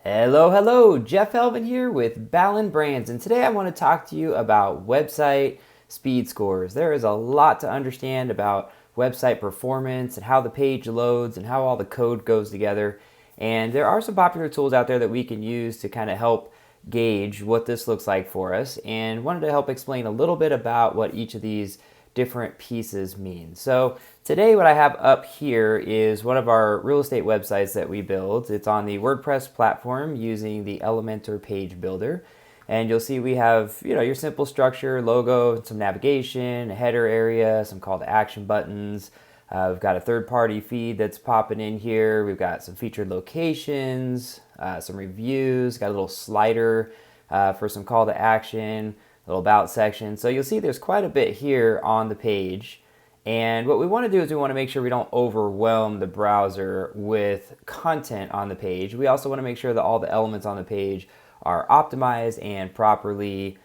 Hello, Jeff Helvin here with Ballen Brands, and today I want to talk to you about website speed scores. There is a lot to understand about website performance and how the page loads and how all the code goes together. And there are some popular tools out there that we can use to kind of help gauge what this looks like for us, and wanted to help explain a little bit about what each of these different pieces mean. So today what I have up here is one of our real estate websites that we build. It's on the WordPress platform using the Elementor page builder. And you'll see we have, your simple structure, logo, some navigation, a header area, some call to action buttons. We've got a third-party feed that's popping in here. We've got some featured locations, some reviews, got a little slider for some call to action, little about section. So you'll see there's quite a bit here on the page. And what we want to do is we want to make sure we don't overwhelm the browser with content on the page. We also want to make sure that all the elements on the page are optimized and properly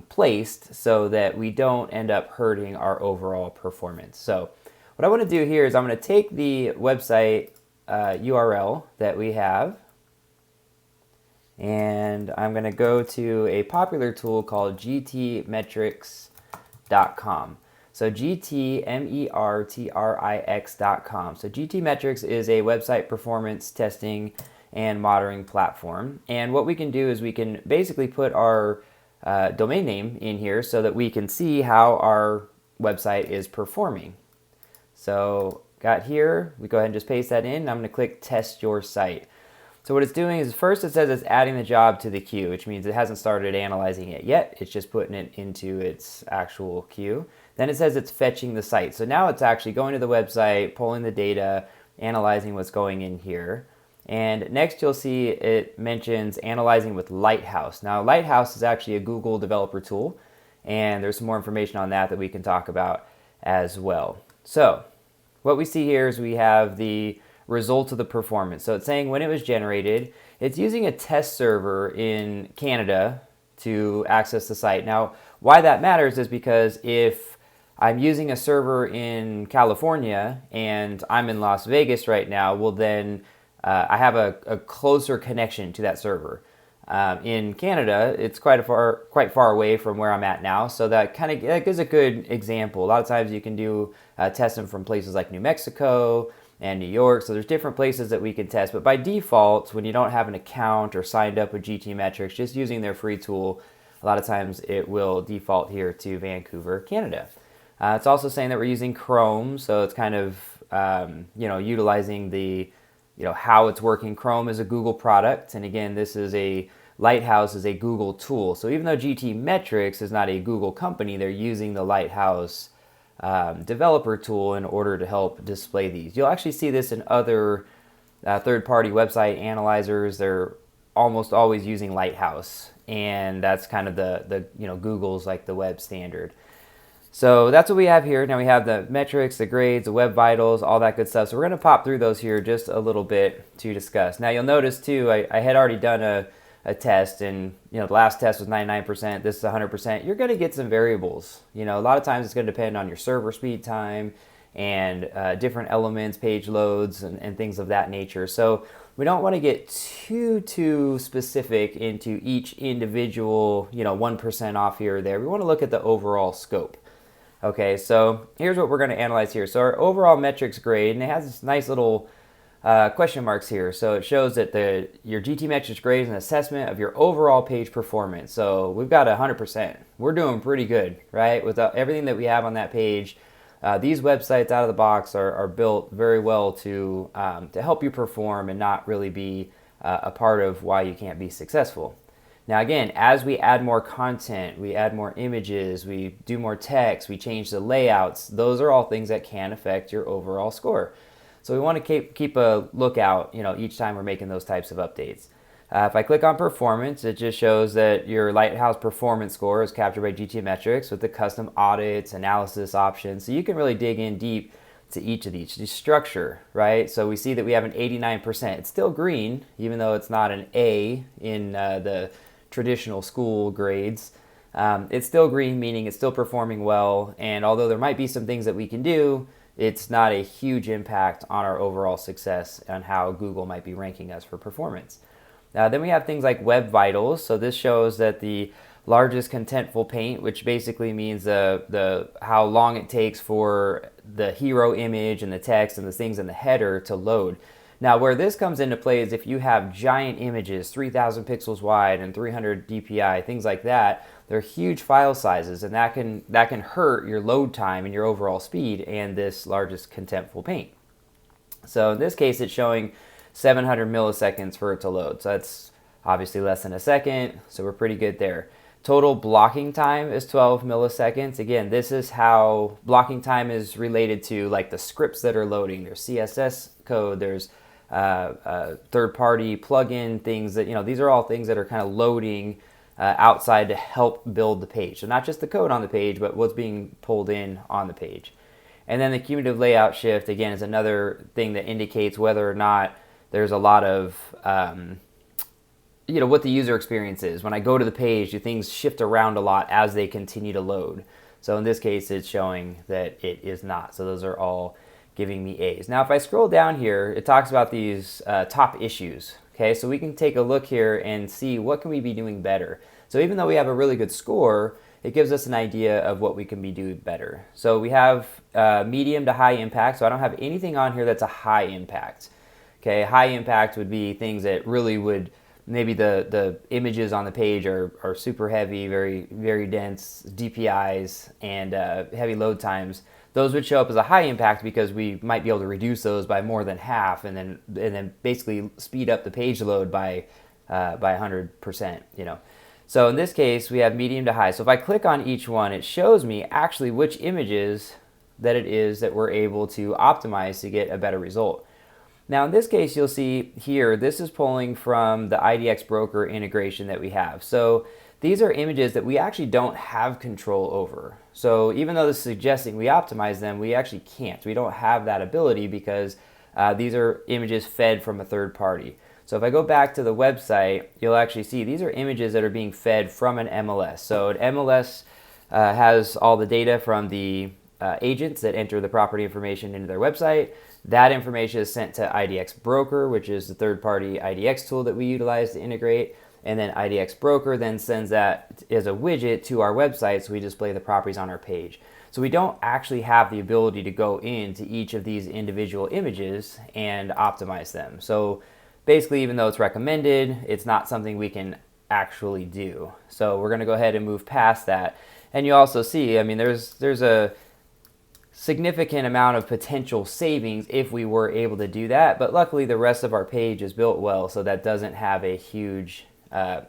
placed so that we don't end up hurting our overall performance. So what I want to do here is I'm going to take the website URL that we have, and I'm going to go to a popular tool called GTmetrics.com. So GTmetrix.com. So GTmetrics is a website performance testing and monitoring platform. And what we can do is we can basically put our domain name in here so that we can see how our website is performing. So got here, we go ahead and just paste that in. I'm going to click test your site. So what it's doing is first it says it's adding the job to the queue, which means it hasn't started analyzing it yet. It's just putting it into its actual queue. Then it says it's fetching the site. So now it's actually going to the website, pulling the data, analyzing what's going in here. And next you'll see it mentions analyzing with Lighthouse. Now Lighthouse is actually a Google developer tool, and there's some more information on that we can talk about as well. So what we see here is we have the result of the performance. So it's saying when it was generated, it's using a test server in Canada to access the site. Now, why that matters is because if I'm using a server in California and I'm in Las Vegas right now, well then I have a closer connection to that server. In Canada, it's quite far away from where I'm at now, so that gives a good example. A lot of times you can do testing from places like New Mexico and New York, so there's different places that we can test. But by default, when you don't have an account or signed up with GTmetrics, just using their free tool, a lot of times it will default here to Vancouver, Canada. It's also saying that we're using Chrome, so it's kind of utilizing the how it's working. Chrome is a Google product, and again, Lighthouse is a Google tool. So even though GTmetrics is not a Google company, they're using the Lighthouse developer tool in order to help display these. You'll actually see this in other third-party website analyzers. They're almost always using Lighthouse, and that's kind of the Google's like the web standard. So that's what we have here. Now we have the metrics, the grades, the web vitals, all that good stuff. So we're going to pop through those here just a little bit to discuss. Now you'll notice too, I had already done a test, and the last test was 99%, this is 100%. You're going to get some variables. A lot of times it's going to depend on your server speed time and different elements, page loads, and things of that nature. So we don't want to get too specific into each individual 1% off here or there. We want to look at the overall scope. Okay, so here's what we're going to analyze here. So our overall metrics grade, and it has this nice little question marks here. So it shows that your GTmetrics grade is an assessment of your overall page performance. So we've got 100%. We're doing pretty good, right? With everything that we have on that page, these websites out of the box are built very well to help you perform and not really be a part of why you can't be successful. Now again, as we add more content, we add more images, we do more text, we change the layouts, those are all things that can affect your overall score. So we want to keep a lookout, each time we're making those types of updates. If I click on performance, it just shows that your Lighthouse performance score is captured by GTmetrics with the custom audits, analysis options. So you can really dig in deep to each of these. The structure, right? So we see that we have an 89%. It's still green, even though it's not an A in the traditional school grades. It's still green, meaning it's still performing well. And although there might be some things that we can do, it's not a huge impact on our overall success and how Google might be ranking us for performance. Then we have things like Web Vitals. So this shows that the largest contentful paint, which basically means the how long it takes for the hero image and the text and the things in the header to load. Now, where this comes into play is if you have giant images, 3,000 pixels wide and 300 dpi, things like that. They're huge file sizes, and that can hurt your load time and your overall speed and this largest contentful paint. So in this case, it's showing 700 milliseconds for it to load. So that's obviously less than a second, so we're pretty good there. Total blocking time is 12 milliseconds. Again, this is how blocking time is related to like the scripts that are loading. There's CSS code, there's third-party plugin things that, these are all things that are kind of loading outside to help build the page. So not just the code on the page, but what's being pulled in on the page. And then the cumulative layout shift, again, is another thing that indicates whether or not there's a lot of, what the user experience is. When I go to the page, do things shift around a lot as they continue to load? So in this case, it's showing that it is not. So those are all giving me A's. Now, if I scroll down here, it talks about these top issues. Okay, so we can take a look here and see what can we be doing better. So even though we have a really good score, it gives us an idea of what we can be doing better. So we have medium to high impact. So I don't have anything on here that's a high impact. Okay, high impact would be things that really would, maybe the images on the page are super heavy, very, very dense, DPIs, and heavy load times. Those would show up as a high impact because we might be able to reduce those by more than half, and then basically speed up the page load by 100%. So in this case, we have medium to high. So if I click on each one, it shows me actually which images that it is that we're able to optimize to get a better result. Now in this case, you'll see here, this is pulling from the IDX broker integration that we have. So these are images that we actually don't have control over. So even though this is suggesting we optimize them, we actually can't. We don't have that ability because these are images fed from a third party. So if I go back to the website, you'll actually see these are images that are being fed from an MLS. So an MLS has all the data from the agents that enter the property information into their website. That information is sent to IDX Broker, which is the third-party IDX tool that we utilize to integrate. And then IDX Broker then sends that as a widget to our website, so we display the properties on our page. So we don't actually have the ability to go into each of these individual images and optimize them. So basically, even though it's recommended, it's not something we can actually do. So we're going to go ahead and move past that. And you also see, I mean, there's a significant amount of potential savings if we were able to do that, but luckily the rest of our page is built well, so that doesn't have a huge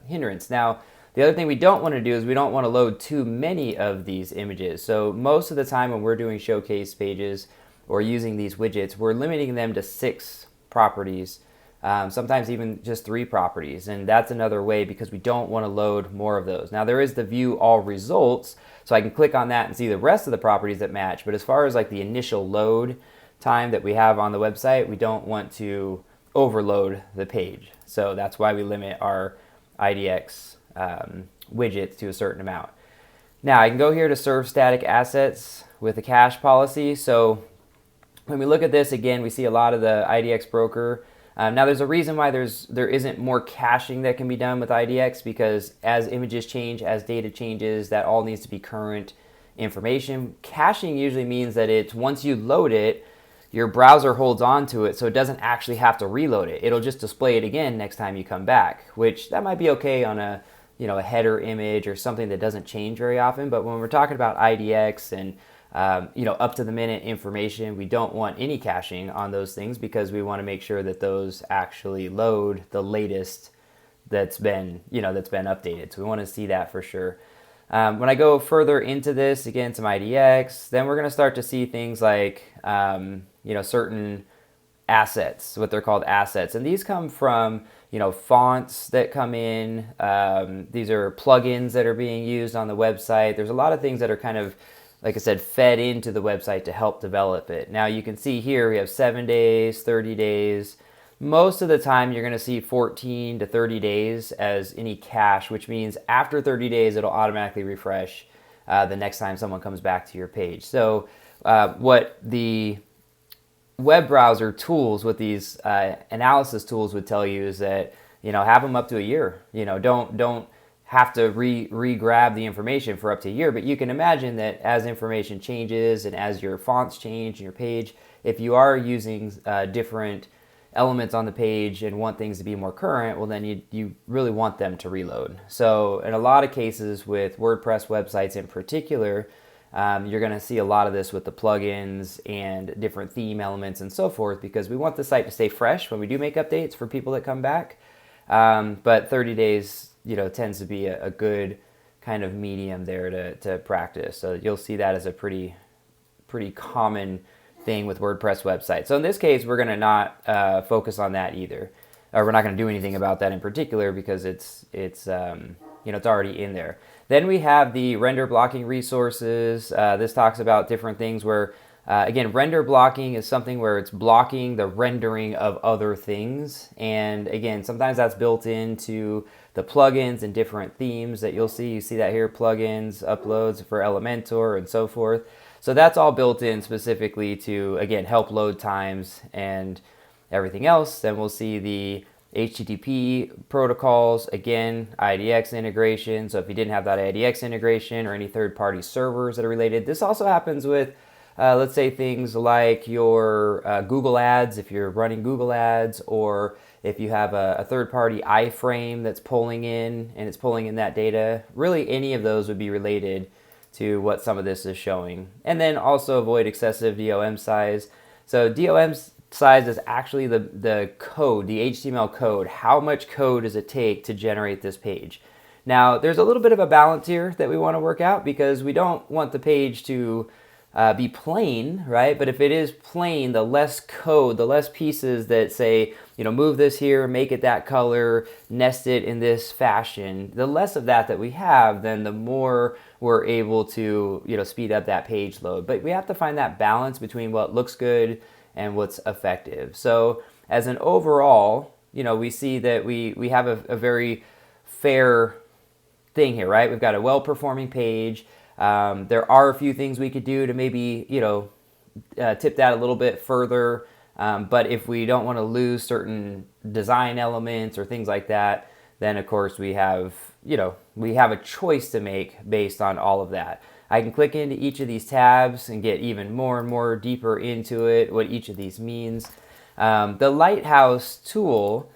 hindrance. Now, the other thing we don't want to do is we don't want to load too many of these images. So most of the time when we're doing showcase pages or using these widgets, we're limiting them to 6 properties, sometimes even just 3 properties, and that's another way because we don't want to load more of those. Now there is the view all results, so I can click on that and see the rest of the properties that match, but as far as like the initial load time that we have on the website, we don't want to overload the page. So that's why we limit our IDX widgets to a certain amount. Now I can go here to serve static assets with a cache policy. So when we look at this again, we see a lot of the IDX broker. Now there's a reason why there isn't more caching that can be done with IDX, because as images change, as data changes, that all needs to be current information. Caching usually means that it's once you load it, your browser holds on to it, so it doesn't actually have to reload it. It'll just display it again next time you come back, which that might be okay on a header image or something that doesn't change very often. But when we're talking about IDX and up to the minute information, we don't want any caching on those things because we want to make sure that those actually load the latest that's been updated. So we want to see that for sure. When I go further into this, again, some IDX, then we're going to start to see things like, certain assets, what they're called assets. And these come from, fonts that come in. These are plugins that are being used on the website. There's a lot of things that are kind of, like I said, fed into the website to help develop it. Now you can see here we have 7 days, 30 days. Most of the time you're going to see 14 to 30 days as any cache, which means after 30 days it'll automatically refresh the next time someone comes back to your page. So what the web browser tools, what these analysis tools would tell you is that have them up to a year. Don't have to re-grab the information for up to a year, but you can imagine that as information changes and as your fonts change and your page, if you are using different elements on the page and want things to be more current, well, then you really want them to reload. So in a lot of cases with WordPress websites in particular, you're going to see a lot of this with the plugins and different theme elements and so forth, because we want the site to stay fresh when we do make updates for people that come back. But 30 days, tends to be a good kind of medium there to practice. So you'll see that as a pretty common thing with WordPress websites. So in this case, we're going to not focus on that either. Or we're not going to do anything about that in particular because it's already in there. Then we have the render blocking resources. This talks about different things where, again, render blocking is something where it's blocking the rendering of other things. And again, sometimes that's built into the plugins and different themes that you'll see. You see that here, plugins, uploads for Elementor and so forth. So that's all built in specifically to, again, help load times and everything else. Then we'll see the HTTP protocols, again, IDX integration. So if you didn't have that IDX integration or any third-party servers that are related, this also happens with, let's say, things like your Google Ads, if you're running Google Ads, or if you have a third-party iframe that's pulling in and it's pulling in that data. Really, any of those would be related to what some of this is showing. And then also avoid excessive DOM size. So DOM size is actually the code, the HTML code. How much code does it take to generate this page? Now, there's a little bit of a balance here that we want to work out, because we don't want the page to be plain, right? But if it is plain, the less code, the less pieces that say, move this here, make it that color, nest it in this fashion, the less of that we have, then the more we're able to, speed up that page load. But we have to find that balance between what looks good and what's effective. So as an overall, we see that we have a very fair thing here, right? We've got a well-performing page. There are a few things we could do to maybe, tip that a little bit further. But if we don't want to lose certain design elements or things like that, then of course we have a choice to make based on all of that. I can click into each of these tabs and get even more and more deeper into it, what each of these means. The Lighthouse tool,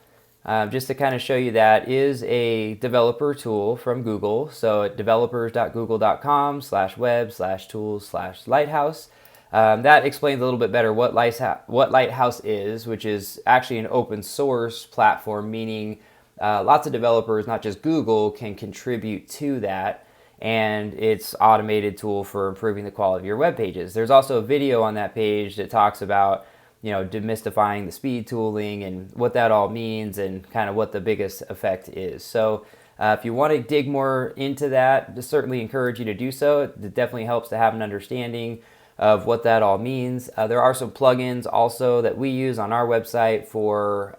just to kind of show you that, is a developer tool from Google. So at developers.google.com/web/tools/lighthouse. That explains a little bit better what Lighthouse is, which is actually an open source platform, meaning lots of developers, not just Google, can contribute to that. And it's automated tool for improving the quality of your web pages. There's also a video on that page that talks about demystifying the speed tooling and what that all means and kind of what the biggest effect is. So if you want to dig more into that, I certainly encourage you to do so. It definitely helps to have an understanding of what that all means. There are some plugins also that we use on our website for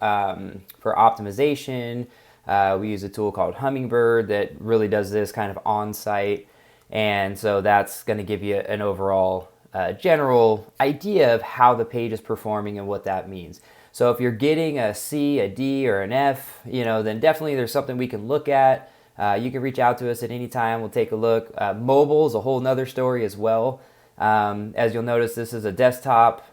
optimization. We use a tool called Hummingbird that really does this kind of on-site. And so that's going to give you an overall general idea of how the page is performing and what that means. So if you're getting a C, a D, or an F, then definitely there's something we can look at. You can reach out to us at any time. We'll take a look. Mobile is a whole nother story as well. As you'll notice, this is a desktop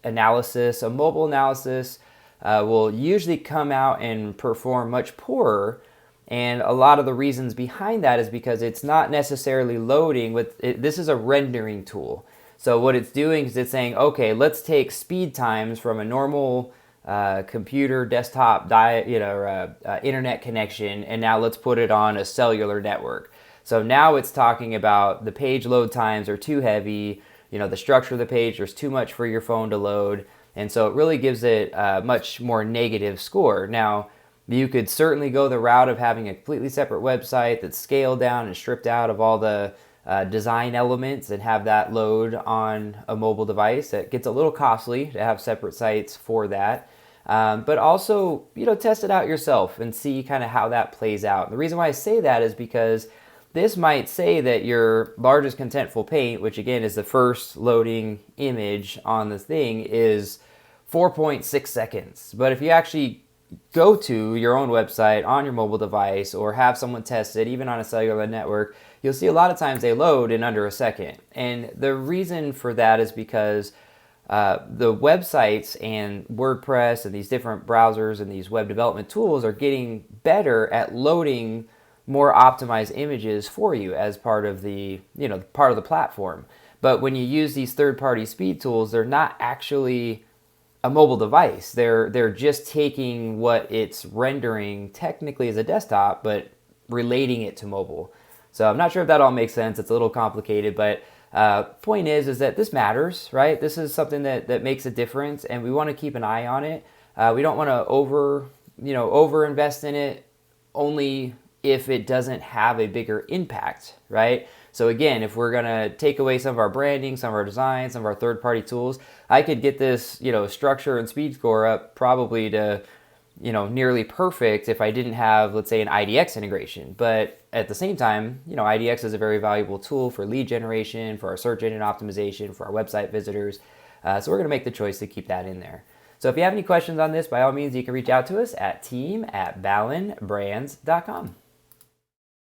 analysis. A mobile analysis will usually come out and perform much poorer. And a lot of the reasons behind that is because it's not necessarily loading with it. This is a rendering tool. So what it's doing is it's saying, okay, let's take speed times from a normal computer, desktop, internet connection, and now let's put it on a cellular network. So now it's talking about the page load times are too heavy, the structure of the page, there's too much for your phone to load. And so it really gives it a much more negative score. Now, you could certainly go the route of having a completely separate website that's scaled down and stripped out of all the design elements and have that load on a mobile device. It gets a little costly to have separate sites for that. But also, test it out yourself and see kind of how that plays out. The reason why I say that is because this might say that your largest contentful paint, which again is the first loading image on the thing, is 4.6 seconds. But if you actually go to your own website on your mobile device or have someone test it, even on a cellular network, you'll see a lot of times they load in under a second. And the reason for that is because the websites and WordPress and these different browsers and these web development tools are getting better at loading more optimized images for you as part of the, part of the platform. But when you use these third-party speed tools, they're not actually a mobile device. They're just taking what it's rendering technically as a desktop, but relating it to mobile. So I'm not sure if that all makes sense. It's a little complicated, but point is that this matters, right? This is something that makes a difference, and we want to keep an eye on it. We don't want to over invest in it only if it doesn't have a bigger impact, right? So again, if we're gonna take away some of our branding, some of our design, some of our third-party tools, I could get this, structure and speed score up probably to, nearly perfect if I didn't have, let's say, an IDX integration. But at the same time, IDX is a very valuable tool for lead generation, for our search engine optimization, for our website visitors. So we're gonna make the choice to keep that in there. So if you have any questions on this, by all means, you can reach out to us at team@ballenbrands.com.